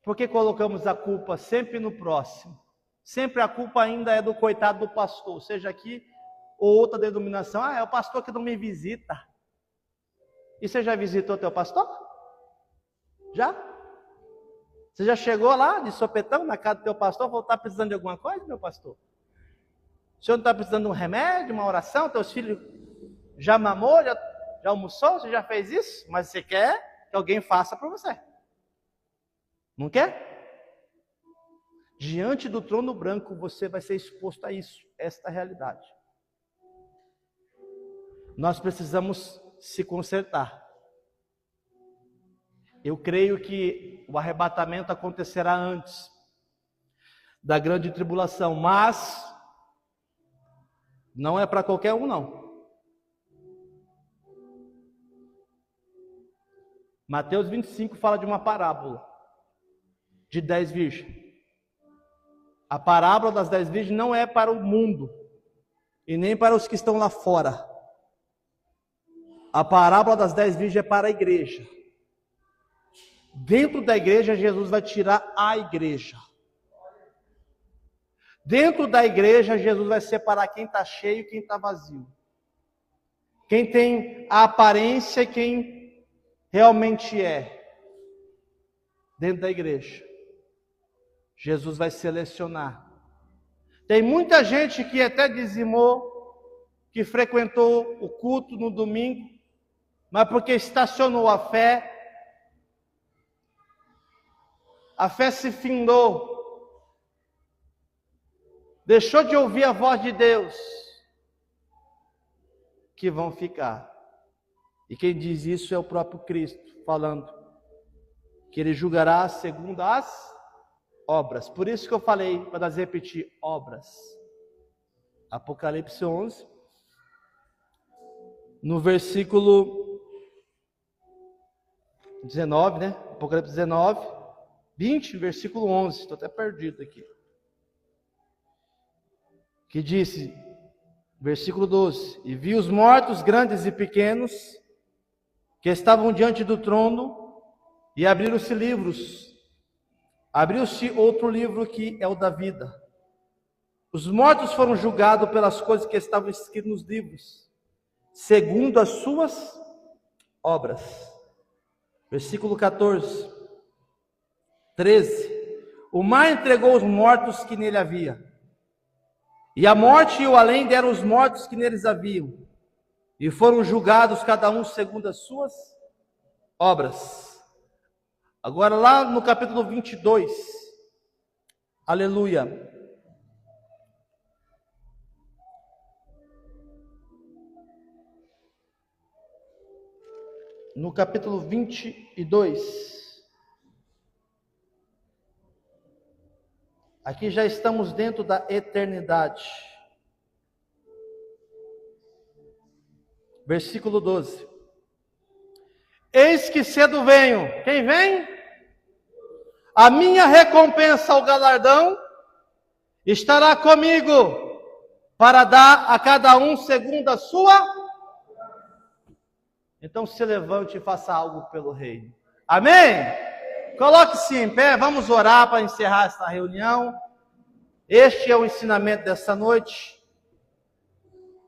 Por que colocamos a culpa sempre no próximo? Sempre a culpa ainda é do coitado do pastor, seja aqui ou outra denominação. Ah, é o pastor que não me visita. E você já visitou teu pastor? Já? Você já chegou lá de sopetão na casa do teu pastor? Falou, está precisando de alguma coisa, meu pastor? O senhor não está precisando de um remédio, uma oração? Teus filhos já mamou, já almoçou? Você já fez isso? Mas você quer que alguém faça para você. Não quer? Diante do trono branco você vai ser exposto a isso, esta realidade. Nós precisamos se consertar. Eu creio que o arrebatamento acontecerá antes da grande tribulação, mas não é para qualquer um não. Mateus 25 fala de uma parábola de 10 virgens. A parábola das 10 virgens não é para o mundo e nem para os que estão lá fora. A parábola das 10 virgens é para a igreja. Dentro da igreja, Jesus vai tirar a igreja. Dentro da igreja, Jesus vai separar quem está cheio e quem está vazio. Quem tem a aparência e quem realmente é. Dentro da igreja. Jesus vai selecionar. Tem muita gente que até dizimou, que frequentou o culto no domingo, mas porque estacionou a fé se findou, deixou de ouvir a voz de Deus, que vão ficar. E quem diz isso é o próprio Cristo, falando que Ele julgará segundo as obras. Por isso que eu falei, para nós repetir, obras. Apocalipse 11, no versículo 19, né? Apocalipse 19, 20, versículo 11. Estou até perdido aqui. Que disse, versículo 12: E vi os mortos, grandes e pequenos, que estavam diante do trono, e abriram-se livros. Abriu-se outro livro que é o da vida. Os mortos foram julgados pelas coisas que estavam escritas nos livros, segundo as suas obras. Versículo 14, 13. O mar entregou os mortos que nele havia, e a morte e o além deram os mortos que neles haviam, e foram julgados cada um segundo as suas obras. Agora lá no capítulo 22, aleluia. No capítulo 22, aqui já estamos dentro da eternidade. Versículo 12. Eis que cedo venho. Quem vem? A minha recompensa, o galardão, estará comigo, para dar a cada um segundo a sua. Então se levante e faça algo pelo reino. Amém? Coloque-se em pé, vamos orar para encerrar esta reunião. Este é o ensinamento dessa noite.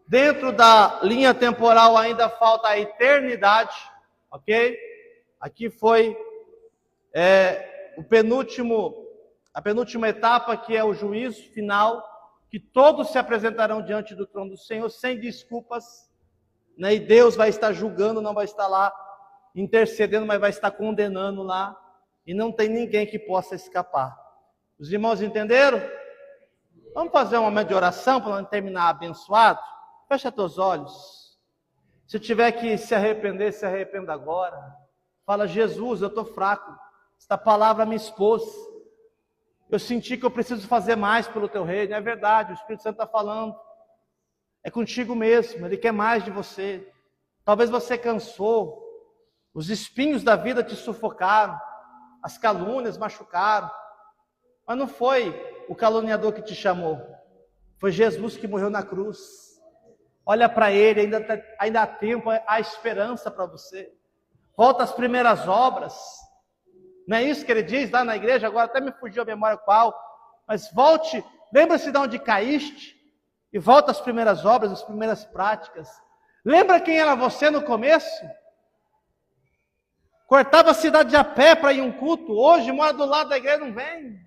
Dentro da linha temporal ainda falta a eternidade, ok? Aqui foi a penúltima etapa, que é o juízo final, que todos se apresentarão diante do trono do Senhor sem desculpas, né? E Deus vai estar julgando, não vai estar lá intercedendo, mas vai estar condenando lá, e não tem ninguém que possa escapar. Os irmãos entenderam? Vamos fazer um momento de oração para terminar abençoado? Fecha teus olhos. Se tiver que se arrepender, se arrependa agora. Fala: Jesus, eu estou fraco, esta palavra me expôs, eu senti que eu preciso fazer mais pelo teu reino. É verdade, o Espírito Santo está falando, é contigo mesmo, Ele quer mais de você. Talvez você cansou, os espinhos da vida te sufocaram, as calúnias machucaram, mas não foi o caluniador que te chamou, foi Jesus que morreu na cruz. Olha para Ele, ainda há tempo, há esperança para você. Volta às primeiras obras. Não é isso que ele diz lá na igreja? Agora até me fugiu a memória qual. Mas volte, lembra-se de onde caíste, e volta às primeiras obras, às primeiras práticas. Lembra quem era você no começo? Cortava a cidade a pé para ir a um culto. Hoje mora do lado da igreja, não vem.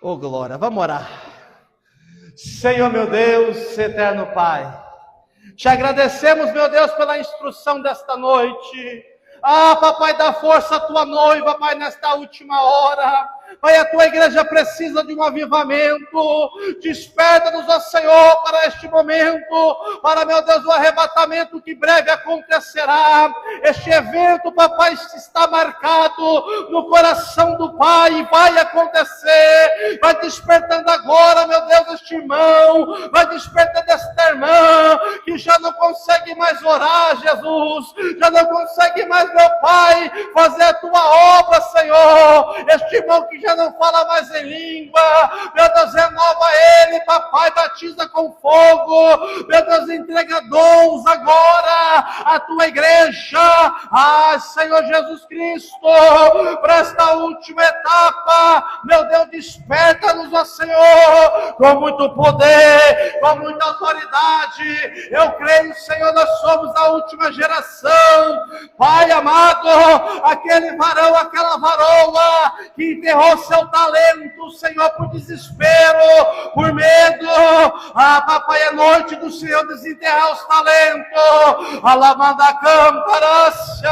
Oh glória, vamos orar. Senhor meu Deus, eterno Pai, te agradecemos, meu Deus, pela instrução desta noite. Ah, papai, dá força à tua noiva, Pai, nesta última hora. Pai, a tua igreja precisa de um avivamento. Desperta-nos, ó Senhor, para este momento, para, meu Deus, o arrebatamento que breve acontecerá. Este evento, papai, está marcado no coração do Pai e vai acontecer. Vai despertando agora, meu Deus, este irmão, vai despertando esta irmã, que já não consegue mais orar, Jesus, já não consegue mais, meu Pai, fazer a tua obra, Senhor. Este irmão que já não fala mais em língua, meu Deus, renova ele, papai, batiza com fogo, meu Deus, entrega dons agora à tua igreja. Ah, Senhor Jesus Cristo, para esta última etapa, meu Deus, desperta-nos, ó Senhor, com muito poder, com muita autoridade. Eu creio, Senhor, nós somos a última geração, Pai amado, aquele varão, aquela varoa que enterrou seu talento, Senhor, por desespero, por medo. Ah, papai, é noite do Senhor desenterrar os talentos. Alamanda cantarácia,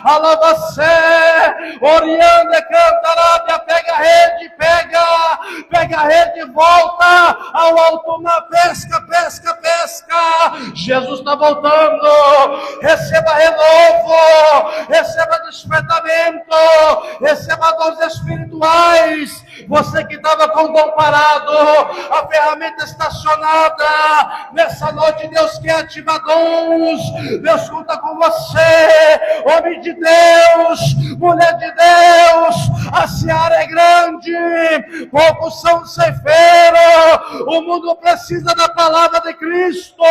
alabacé, orianda cantarábia, pega a rede, pega a rede, volta ao alto na pesca, pesca, pesca. Jesus está voltando. Receba renovo, receba despertamento, receba dons espirituais. Você que estava com o dom parado, a ferramenta estacionada, nessa noite Deus quer ativar dons. Deus conta com você, homem de Deus, mulher de Deus. A seara é grande, poucos são ceifeiros. O mundo precisa da palavra de Cristo.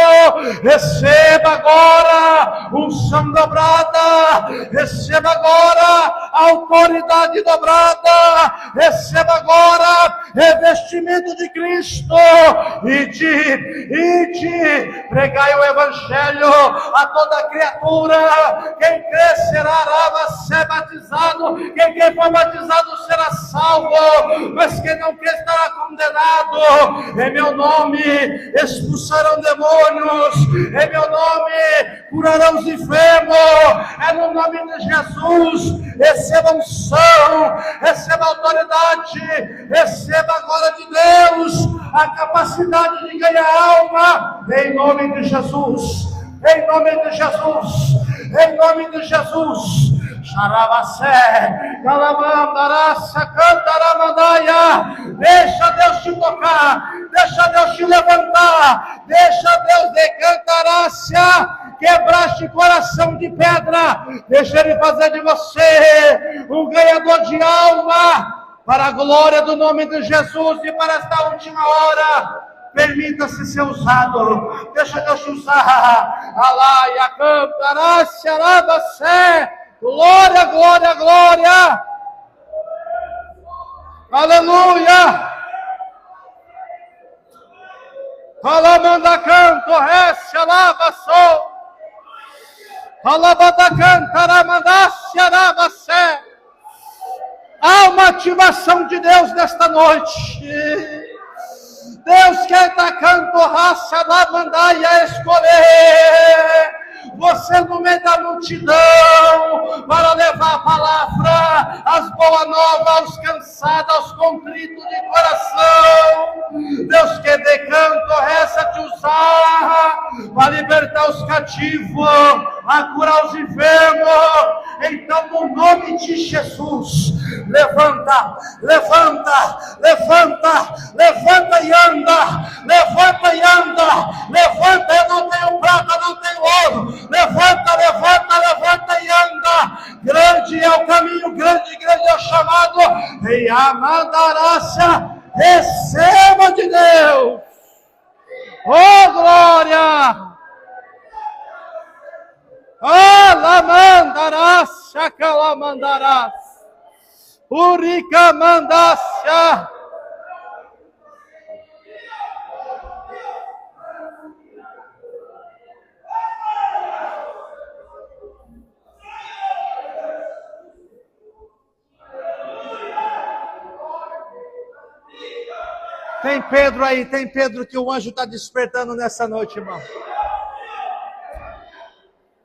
Receba agora unção dobrada, receba agora autoridade dobrada. Receba agora revestimento de Cristo. Ide, pregai o Evangelho a toda criatura. Quem crê será ser batizado. Quem for batizado será salvo, mas quem não crê estará condenado. Em meu nome expulsarão demônios, em meu nome curarão os enfermos. É no nome de Jesus. Receba unção, receba autoridade, receba a glória de Deus, a capacidade de ganhar alma, em nome de Jesus, em nome de Jesus, em nome de Jesus. Xarabacé, Calamandaraça, Cantaramandaia. Deixa Deus te tocar, deixa Deus te levantar, deixa Deus decantarácia. Quebraste coração de pedra, deixa Ele fazer de você um ganhador de alma, para a glória do nome de Jesus. E para esta última hora, permita-se ser usado, deixa Deus te usar. Alaia, cantarácia, arabacé, glória, glória, glória, aleluia. Alamanda canto, récia, lava, sol. Há uma ativação de Deus nesta noite. Deus quer dar canto, raça, lavandaia, escolher você no meio da multidão para levar a palavra, as boas novas aos cansados, aos contritos de coração. Deus quer de canto, resta te usar para libertar os cativos, a curar os enfermos. Então, no nome de Jesus, levanta, levanta, levanta, levanta e anda, levanta e anda, levanta. Eu não tenho prata, não tenho ouro. Levanta, levanta, levanta e anda. Grande é o caminho, grande é o chamado. E a mandarácia, receba de Deus. Oh, glória! Alamandarácia, calamandarácia, uricamandácia. Tem Pedro aí, tem Pedro que o anjo está despertando nessa noite, irmão.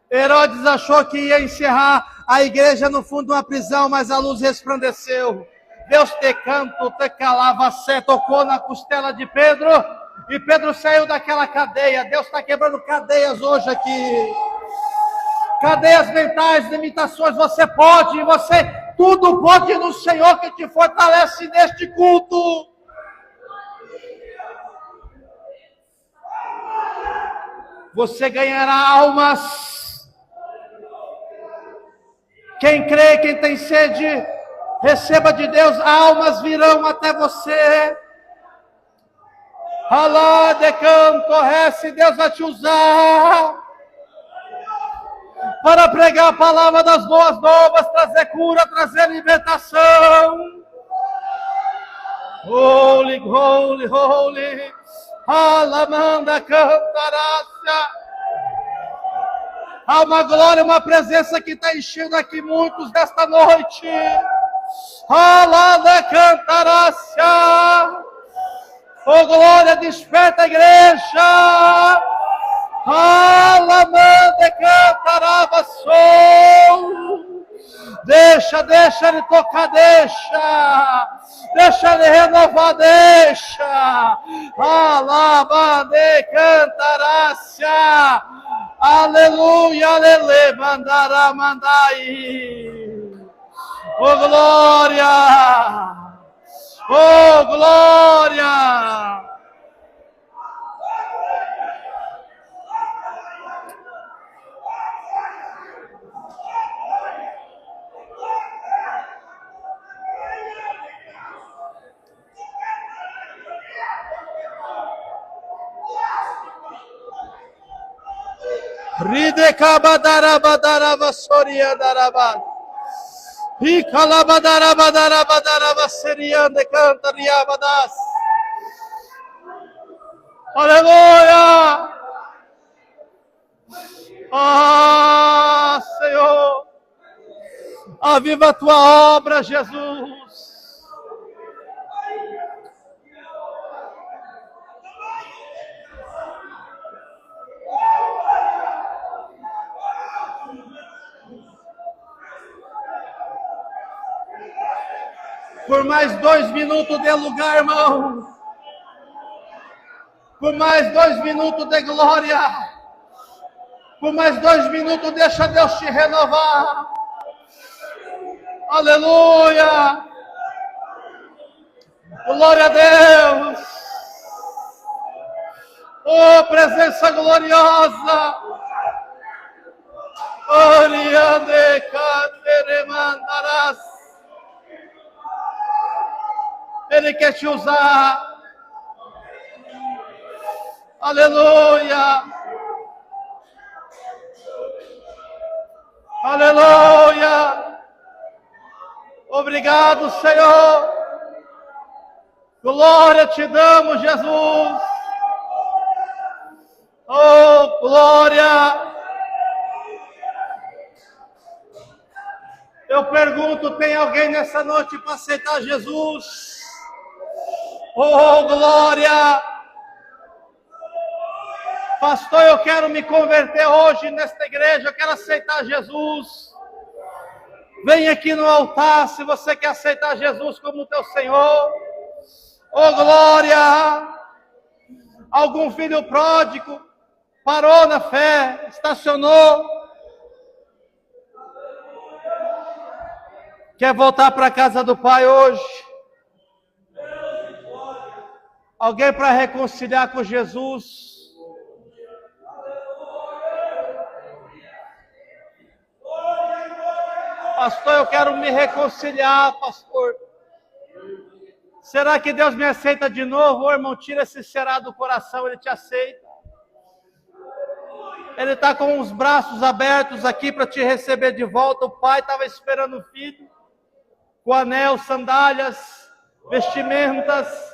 Herodes achou que ia encerrar a igreja no fundo de uma prisão, mas a luz resplandeceu. Deus te canto, te calava, tocou na costela de Pedro, e Pedro saiu daquela cadeia. Deus está quebrando cadeias hoje aqui. Cadeias mentais, limitações, você pode, tudo pode no Senhor que te fortalece neste culto. Você ganhará almas. Quem crê, quem tem sede, receba de Deus, almas virão até você. Alá de canto, rece, Deus vai te usar para pregar a palavra das boas novas, trazer cura, trazer libertação. Holy, holy, holy, alamanda cantarácia. Há uma glória, uma presença que está enchendo aqui muitos desta noite. Alada cantarácia. Oh glória, desperta a igreja. Alamanda cantarava sol. Deixa ele tocar, deixa ele renovar, deixa. Alabande cantarácia. Aleluia, aleluia, mandará, mandai. Oh glória, oh glória. Ride kabadara badara vasoria daraba. E calabadarabadarabadarabasseriande canta riabadas. Aleluia! Ah, Senhor! Aviva a tua obra, Jesus! Por mais 2 minutos de lugar, irmão. Por mais 2 minutos de glória. Por mais 2 minutos, deixa Deus te renovar. Aleluia. Glória a Deus. Oh, presença gloriosa. Oriande cateremandarás. Ele quer te usar. Aleluia. Aleluia. Obrigado, Senhor. Glória te damos, Jesus. Oh, glória. Eu pergunto, tem alguém nessa noite para aceitar Jesus? Oh, glória! Pastor, eu quero me converter hoje nesta igreja, eu quero aceitar Jesus. Vem aqui no altar se você quer aceitar Jesus como teu Senhor. Oh, glória! Algum filho pródigo parou na fé, estacionou. Quer voltar para a casa do Pai hoje? Alguém para reconciliar com Jesus? Pastor, eu quero me reconciliar, pastor. Será que Deus me aceita de novo? Ô, irmão, tira esse será do coração, Ele te aceita. Ele está com os braços abertos aqui para te receber de volta. O pai estava esperando o filho, com anel, sandálias, vestimentas.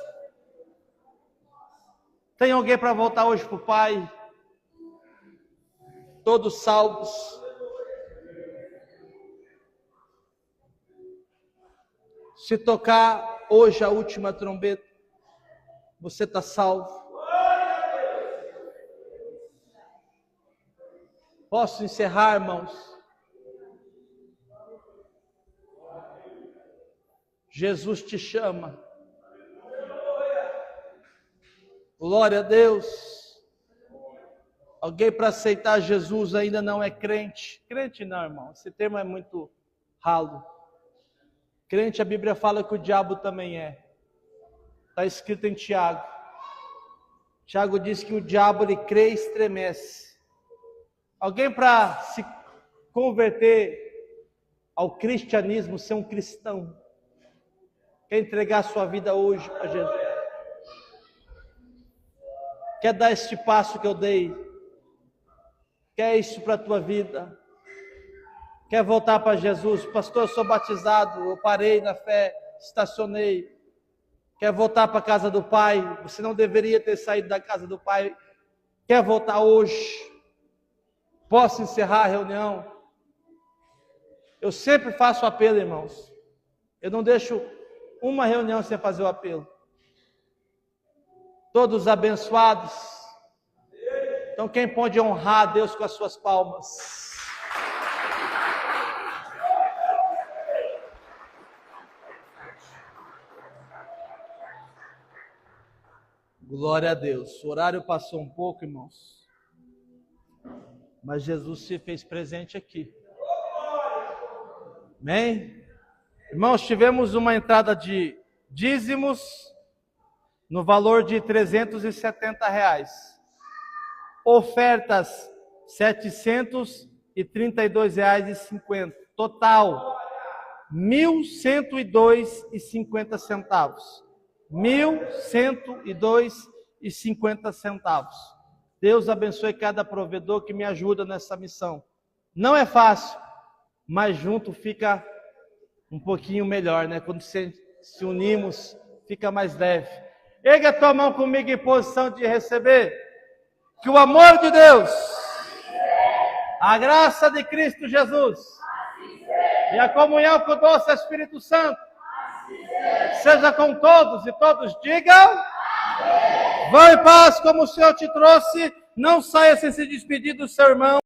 Tem alguém para voltar hoje para o Pai? Todos salvos. Se tocar hoje a última trombeta, você está salvo. Posso encerrar, irmãos? Jesus te chama. Glória a Deus. Alguém para aceitar Jesus ainda não é crente? Crente não, irmão. Esse termo é muito ralo. Crente, a Bíblia fala que o diabo também é. Está escrito em Tiago. Tiago diz que o diabo, ele crê e estremece. Alguém para se converter ao cristianismo, ser um cristão, quer entregar sua vida hoje para Jesus? Quer dar este passo que eu dei? Quer isso para a tua vida? Quer voltar para Jesus? Pastor, eu sou batizado, eu parei na fé, estacionei. Quer voltar para a casa do Pai? Você não deveria ter saído da casa do Pai. Quer voltar hoje? Posso encerrar a reunião? Eu sempre faço apelo, irmãos. Eu não deixo uma reunião sem fazer o apelo. Todos abençoados. Então quem pode honrar a Deus com as suas palmas? Glória a Deus. O horário passou um pouco, irmãos. Mas Jesus se fez presente aqui. Amém? Irmãos, tivemos uma entrada de dízimos no valor de R$370. Ofertas, R$732,50. Total, R$1.102,50. R$1.102,50. Deus abençoe cada provedor que me ajuda nessa missão. Não é fácil, mas junto fica um pouquinho melhor, né? Quando se unimos, fica mais leve. Erga a tua mão comigo em posição de receber. Que o amor de Deus, a graça de Cristo Jesus e a comunhão com o doce Espírito Santo seja com todos, e todos digam: vão em paz como o Senhor te trouxe. Não saia sem se despedir do seu irmão.